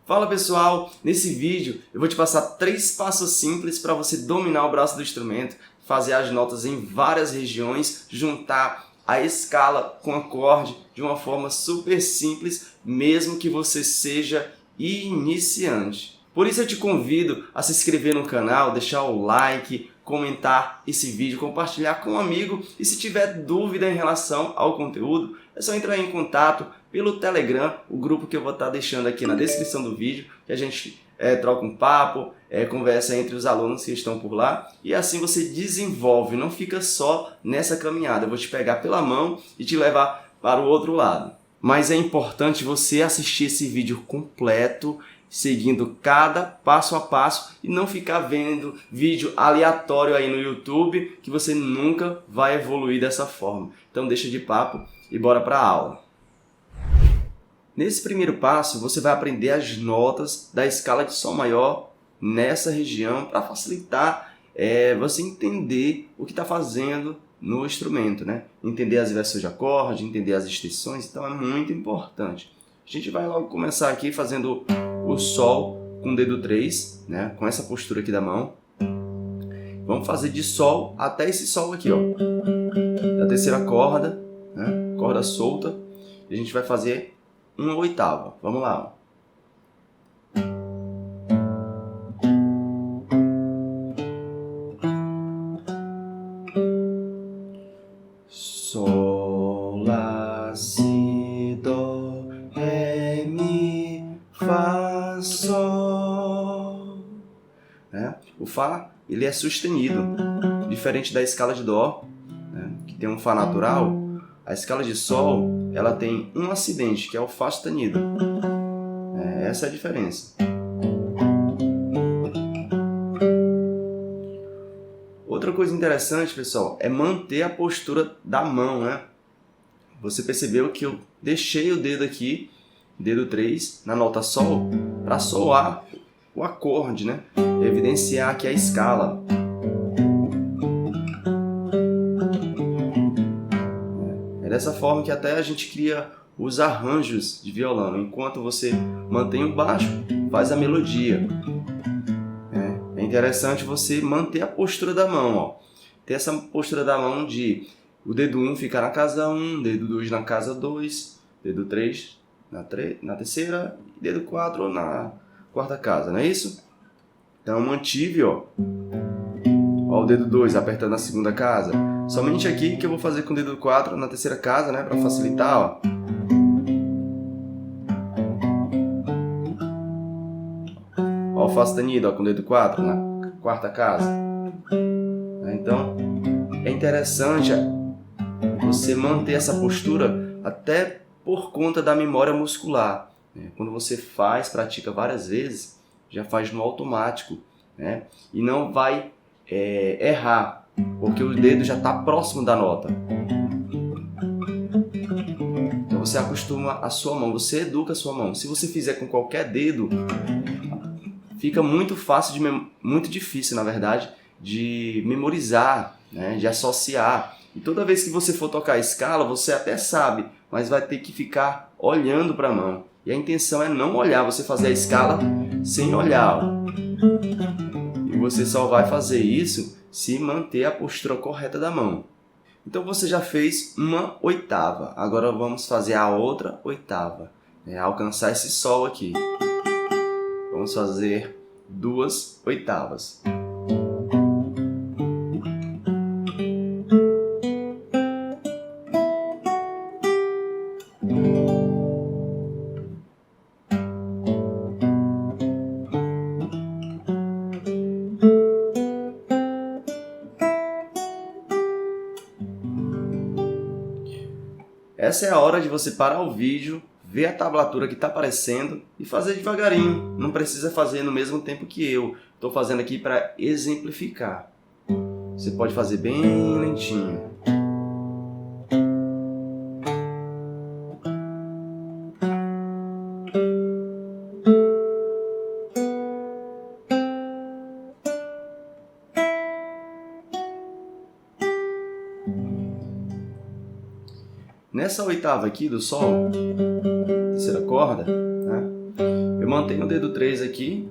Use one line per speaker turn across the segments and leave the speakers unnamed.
Fala pessoal, nesse vídeo eu vou te passar 3 passos simples para você dominar o braço do instrumento, fazer as notas em várias regiões, juntar a escala com acorde de uma forma super simples, mesmo que você seja iniciante. Por isso eu te convido a se inscrever no canal, deixar o like, comentar esse vídeo, compartilhar com um amigo e se tiver dúvida em relação ao conteúdo, é só entrar em contato pelo Telegram, o grupo que eu vou estar deixando aqui na descrição do vídeo, que a gente troca um papo, conversa entre os alunos que estão por lá e assim você desenvolve, não fica só nessa caminhada. Eu vou te pegar pela mão e te levar para o outro lado. Mas é importante você assistir esse vídeo completo, seguindo cada passo a passo e não ficar vendo vídeo aleatório aí no YouTube, que você nunca vai evoluir dessa forma. Então deixa de papo e bora para a aula. Nesse primeiro passo, você vai aprender as notas da escala de Sol maior nessa região para facilitar você entender o que está fazendo no instrumento, né? Entender as inversões de acorde, entender as extensões, então é muito importante. A gente vai logo começar aqui fazendo o Sol com o dedo 3, né? Com essa postura aqui da mão. Vamos fazer de Sol até esse Sol aqui, ó. Da terceira corda, né? Corda solta. E a gente vai fazer uma oitava. Vamos lá. Sol, Lá, Si, Dó, Ré, Mi, Fá, Sol. O Fá ele é sustenido, diferente da escala de Dó, né, que tem um Fá natural. A escala de Sol ela tem um acidente, que é o Fá sustenido. Essa é a diferença. Outra coisa interessante, pessoal, é manter a postura da mão, né? Você percebeu que eu deixei o dedo aqui, dedo 3, na nota Sol, para soar o acorde, né? Evidenciar aqui a escala. É dessa forma que até a gente cria os arranjos de violão. Enquanto você mantém o baixo, faz a melodia. É interessante você manter a postura da mão, ó. Ter essa postura da mão de o dedo 1 ficar na casa 1, dedo 2 na casa 2, dedo 3 na terceira, e dedo 4 na quarta casa, não é isso? Então mantive, ó o dedo 2 apertando na segunda casa. Somente aqui que eu vou fazer com o dedo 4 na terceira casa, né, para facilitar, ó. Ó o Fá sustenido, ó, com o dedo 4 na quarta casa. Então, é interessante você manter essa postura até por conta da memória muscular. Quando você pratica várias vezes, já faz no automático, né? E não vai errar, porque o dedo já está próximo da nota. Então você acostuma a sua mão, você educa a sua mão. Se você fizer com qualquer dedo, fica muito fácil, muito difícil, na verdade, de memorizar, né? De associar. E toda vez que você for tocar a escala, você até sabe, mas vai ter que ficar olhando para a mão. E a intenção é não olhar, você fazer a escala sem olhar. E você só vai fazer isso se manter a postura correta da mão. Então você já fez uma oitava. Agora vamos fazer a outra oitava. Alcançar esse Sol aqui. Vamos fazer 2 oitavas. Essa é a hora de você parar o vídeo, ver a tablatura que está aparecendo e fazer devagarinho. Não precisa fazer no mesmo tempo que eu. Estou fazendo aqui para exemplificar. Você pode fazer bem lentinho. Nessa oitava aqui do Sol, terceira corda, né, Eu mantenho o dedo 3 aqui.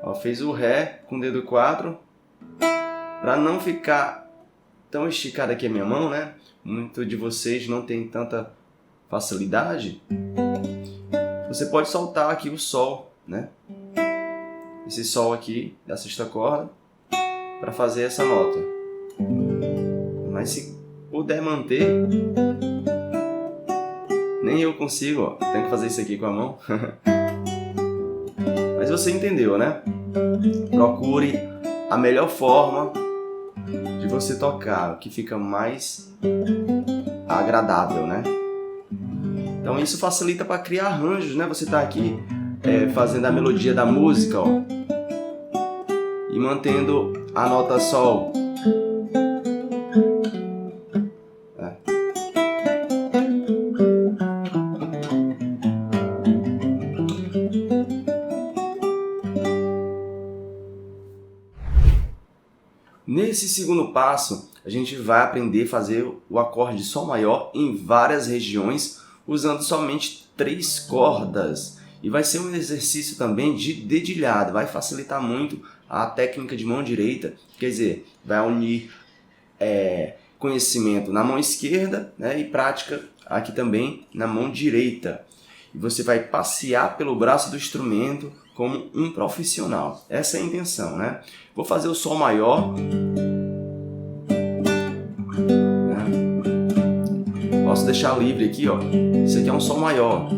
Ó, fez o Ré com o dedo 4. Para não ficar tão esticada aqui a minha mão, né? Muitos de vocês não tem tanta facilidade. Você pode soltar aqui o Sol, né? Esse Sol aqui da sexta corda para fazer essa nota. Mas se puder manter, nem eu consigo, ó. Tenho que fazer isso aqui com a mão. Mas você entendeu, né? Procure a melhor forma de você tocar, o que fica mais agradável, né? Então isso facilita para criar arranjos, né? Você tá aqui fazendo a melodia da música, ó, e mantendo a nota Sol. Nesse segundo passo, a gente vai aprender a fazer o acorde de Sol maior em várias regiões, usando somente 3 cordas. E vai ser um exercício também de dedilhado, vai facilitar muito a técnica de mão direita, quer dizer, vai unir conhecimento na mão esquerda, né, e prática aqui também na mão direita. E você vai passear pelo braço do instrumento como um profissional. Essa é a intenção, né? Vou fazer o Sol maior. Posso deixar livre aqui, ó. Isso aqui é um Sol maior.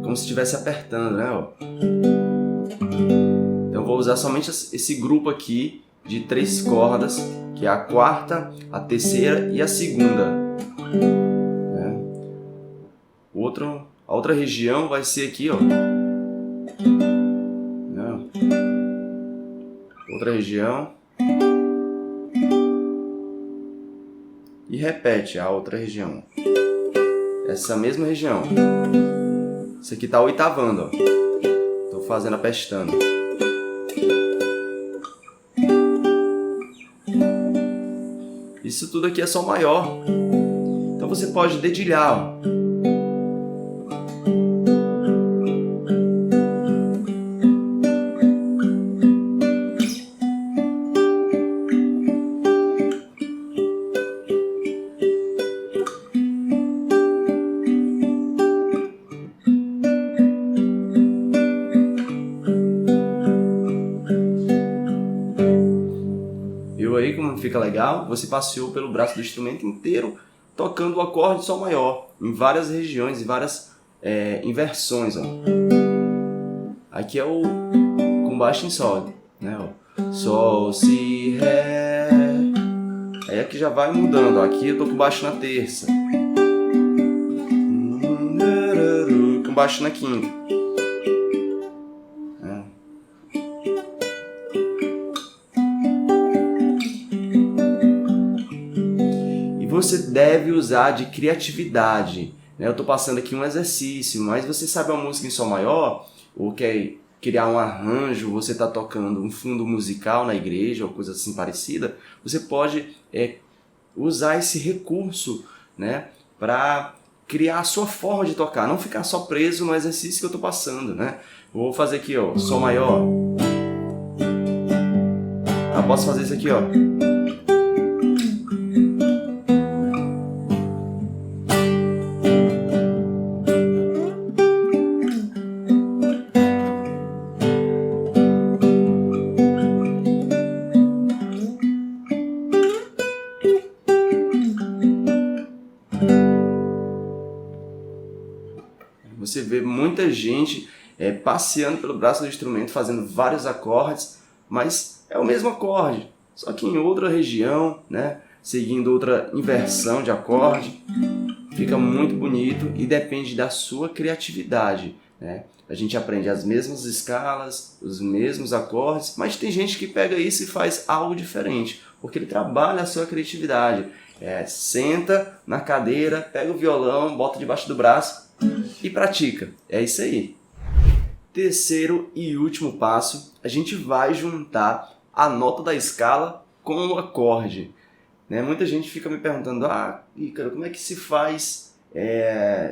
É como se estivesse apertando, né? Ó. Então eu vou usar somente esse grupo aqui de 3 cordas, que é a quarta, a terceira e a segunda. Né? A outra região vai ser aqui, ó. Outra região. E repete a outra região. Essa mesma região. Isso aqui tá oitavando, ó. Tô fazendo apestando. Isso tudo aqui é Sol maior. Então você pode dedilhar, ó. Viu aí como fica legal? Você passeou pelo braço do instrumento inteiro tocando o acorde de Sol maior em várias regiões, em várias inversões. Ó. Aqui é o com baixo em Sol, né? Ó. Sol, Si, Ré. Aí aqui já vai mudando. Ó. Aqui eu tô com baixo na terça, com baixo na quinta. Você deve usar de criatividade, né? Eu estou passando aqui um exercício, mas você sabe uma música em Sol maior, ou quer criar um arranjo, você está tocando um fundo musical na igreja ou coisa assim parecida, você pode usar esse recurso, né, para criar a sua forma de tocar, não ficar só preso no exercício que eu estou passando, né? Vou fazer aqui, ó, Sol maior. Eu posso fazer isso aqui, ó. Você vê muita gente passeando pelo braço do instrumento, fazendo vários acordes, mas é o mesmo acorde, só que em outra região, né? Seguindo outra inversão de acorde. Fica muito bonito e depende da sua criatividade, né? A gente aprende as mesmas escalas, os mesmos acordes, mas tem gente que pega isso e faz algo diferente, porque ele trabalha a sua criatividade. Senta na cadeira, pega o violão, bota debaixo do braço e pratica. É isso aí. Terceiro e último passo, a gente vai juntar a nota da escala com o acorde. né? Muita gente fica me perguntando, Ícaro, como é que se faz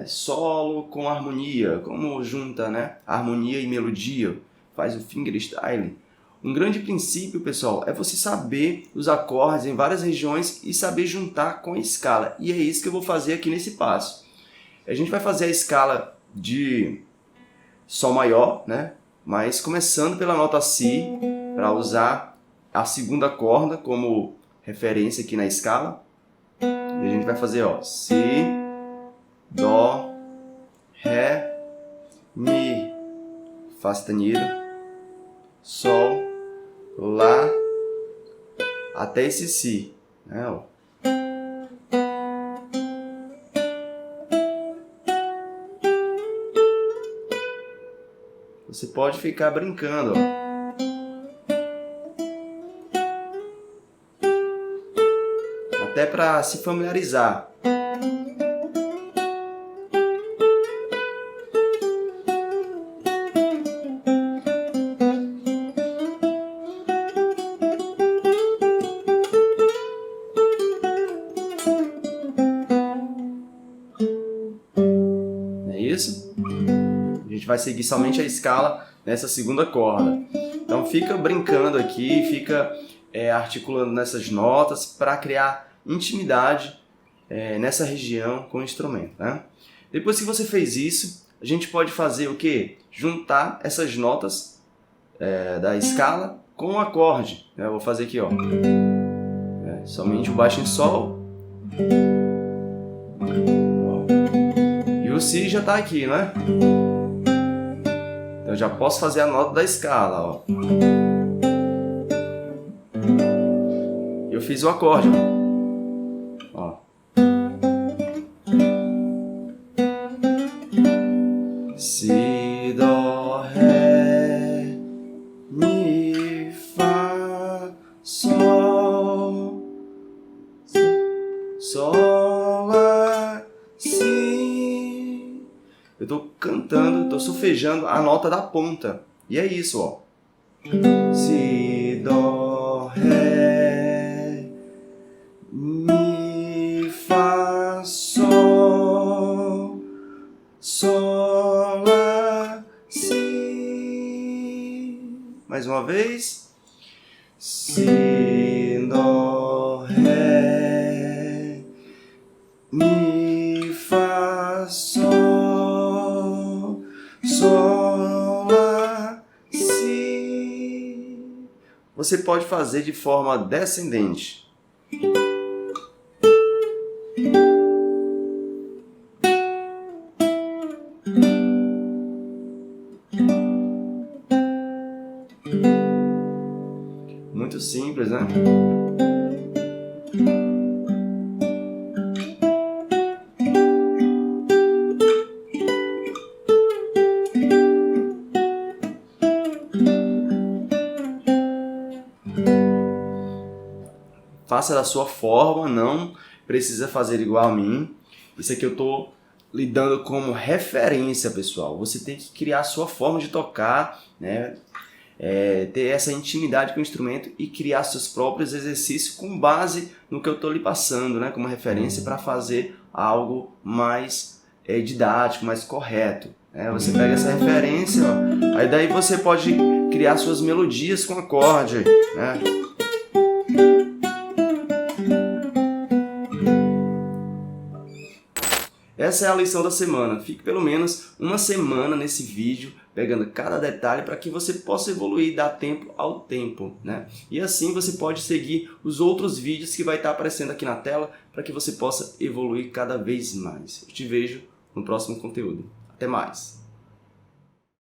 solo com harmonia? Como junta, né, harmonia e melodia? Faz o fingerstyle. Um grande princípio, pessoal, é você saber os acordes em várias regiões e saber juntar com a escala. E é isso que eu vou fazer aqui nesse passo. A gente vai fazer a escala de Sol maior, né? Mas começando pela nota Si, para usar a segunda corda como referência aqui na escala. E a gente vai fazer, ó, Si, Dó, Ré, Mi, Fá sustenido, Sol, Lá, até esse Si, né? Ó. Você pode ficar brincando, ó. Até para se familiarizar. Não é isso? A gente vai seguir somente a escala nessa segunda corda. Então fica brincando aqui, fica articulando nessas notas para criar intimidade nessa região com o instrumento, né? Depois que você fez isso, a gente pode fazer o quê? Juntar essas notas da escala com o acorde. Eu vou fazer aqui, ó. Somente o baixo em Sol. E o Si já está aqui, né? Então eu já posso fazer a nota da escala, ó. Eu fiz o acorde, ó. Si, Dó, Ré, Mi, Fá, Sol, Sol, Lá, Si. Eu tô cantando, tô solfejando a nota da ponta. E é isso, ó. Si, Dó, Ré, Mi, Fá, Sol, Sol, Lá, Si. Mais uma vez. Si, Dó, Ré, Mi, Fá, Sol, Sol, Lá, Si. Você pode fazer de forma descendente. Muito simples, né? Faça da sua forma, não precisa fazer igual a mim. Isso aqui eu estou lidando como referência, pessoal. Você tem que criar a sua forma de tocar, né? Ter essa intimidade com o instrumento e criar seus próprios exercícios com base no que eu estou lhe passando, né? Como referência para fazer algo mais didático, mais correto. Você pega essa referência, ó, aí daí você pode criar suas melodias com acorde, né? Essa é a lição da semana. Fique pelo menos uma semana nesse vídeo, pegando cada detalhe para que você possa evoluir, dar tempo ao tempo, né? E assim você pode seguir os outros vídeos que vai estar aparecendo aqui na tela para que você possa evoluir cada vez mais. Eu te vejo no próximo conteúdo. Até mais!